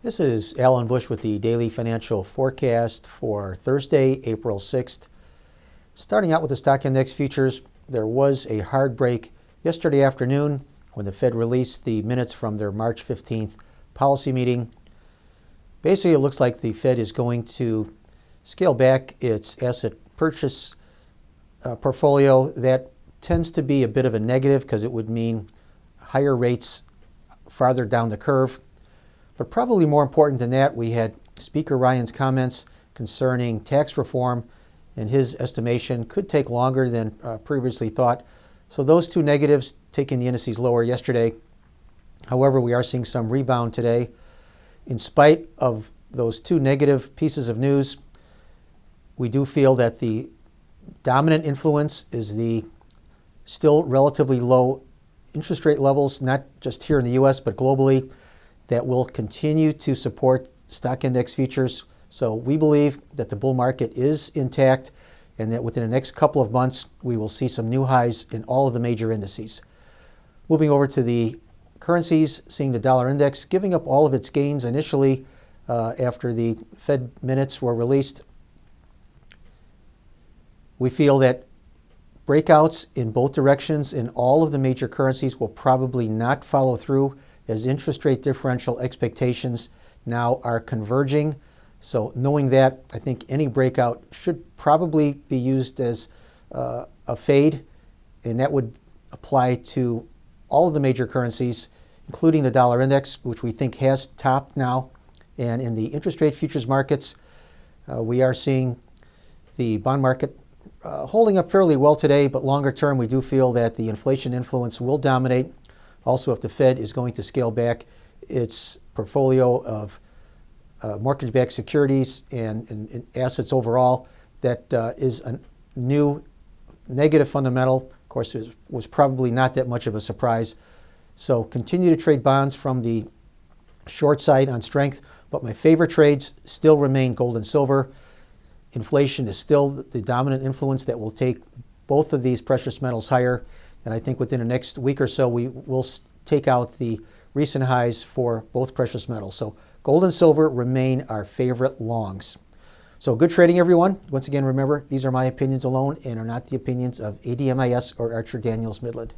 This is Alan Bush with the Daily Financial Forecast for Thursday, April 6th. Starting out with the stock index futures, there was a hard break yesterday afternoon when the Fed released the minutes from their March 15th policy meeting. Basically, it looks like the Fed is going to scale back its asset purchase portfolio. That tends to be a bit of a negative because it would mean higher rates farther down the curve. But probably more important than that, we had Speaker Ryan's comments concerning tax reform, and his estimation could take longer than previously thought. So those two negatives taking the indices lower yesterday. However, we are seeing some rebound today. In spite of those two negative pieces of news, we do feel that the dominant influence is the still relatively low interest rate levels, not just here in the U.S., but globally, that will continue to support stock index futures. So we believe that the bull market is intact and that within the next couple of months, we will see some new highs in all of the major indices. Moving over to the currencies, seeing the dollar index giving up all of its gains initially after the Fed minutes were released. We feel that breakouts in both directions in all of the major currencies will probably not follow through, as interest rate differential expectations now are converging. So knowing that, I think any breakout should probably be used as a fade, and that would apply to all of the major currencies, including the dollar index, which we think has topped now. And in the interest rate futures markets, we are seeing the bond market holding up fairly well today, but longer term, we do feel that the inflation influence will dominate. Also, if the Fed is going to scale back its portfolio of mortgage-backed securities and assets overall, that is a new negative fundamental. Of course, it was probably not that much of a surprise. So continue to trade bonds from the short side on strength, but my favorite trades still remain gold and silver. Inflation is still the dominant influence that will take both of these precious metals higher. And I think within the next week or so, we will take out the recent highs for both precious metals. So gold and silver remain our favorite longs. So good trading, everyone. Once again, remember, these are my opinions alone and are not the opinions of ADMIS or Archer Daniels Midland.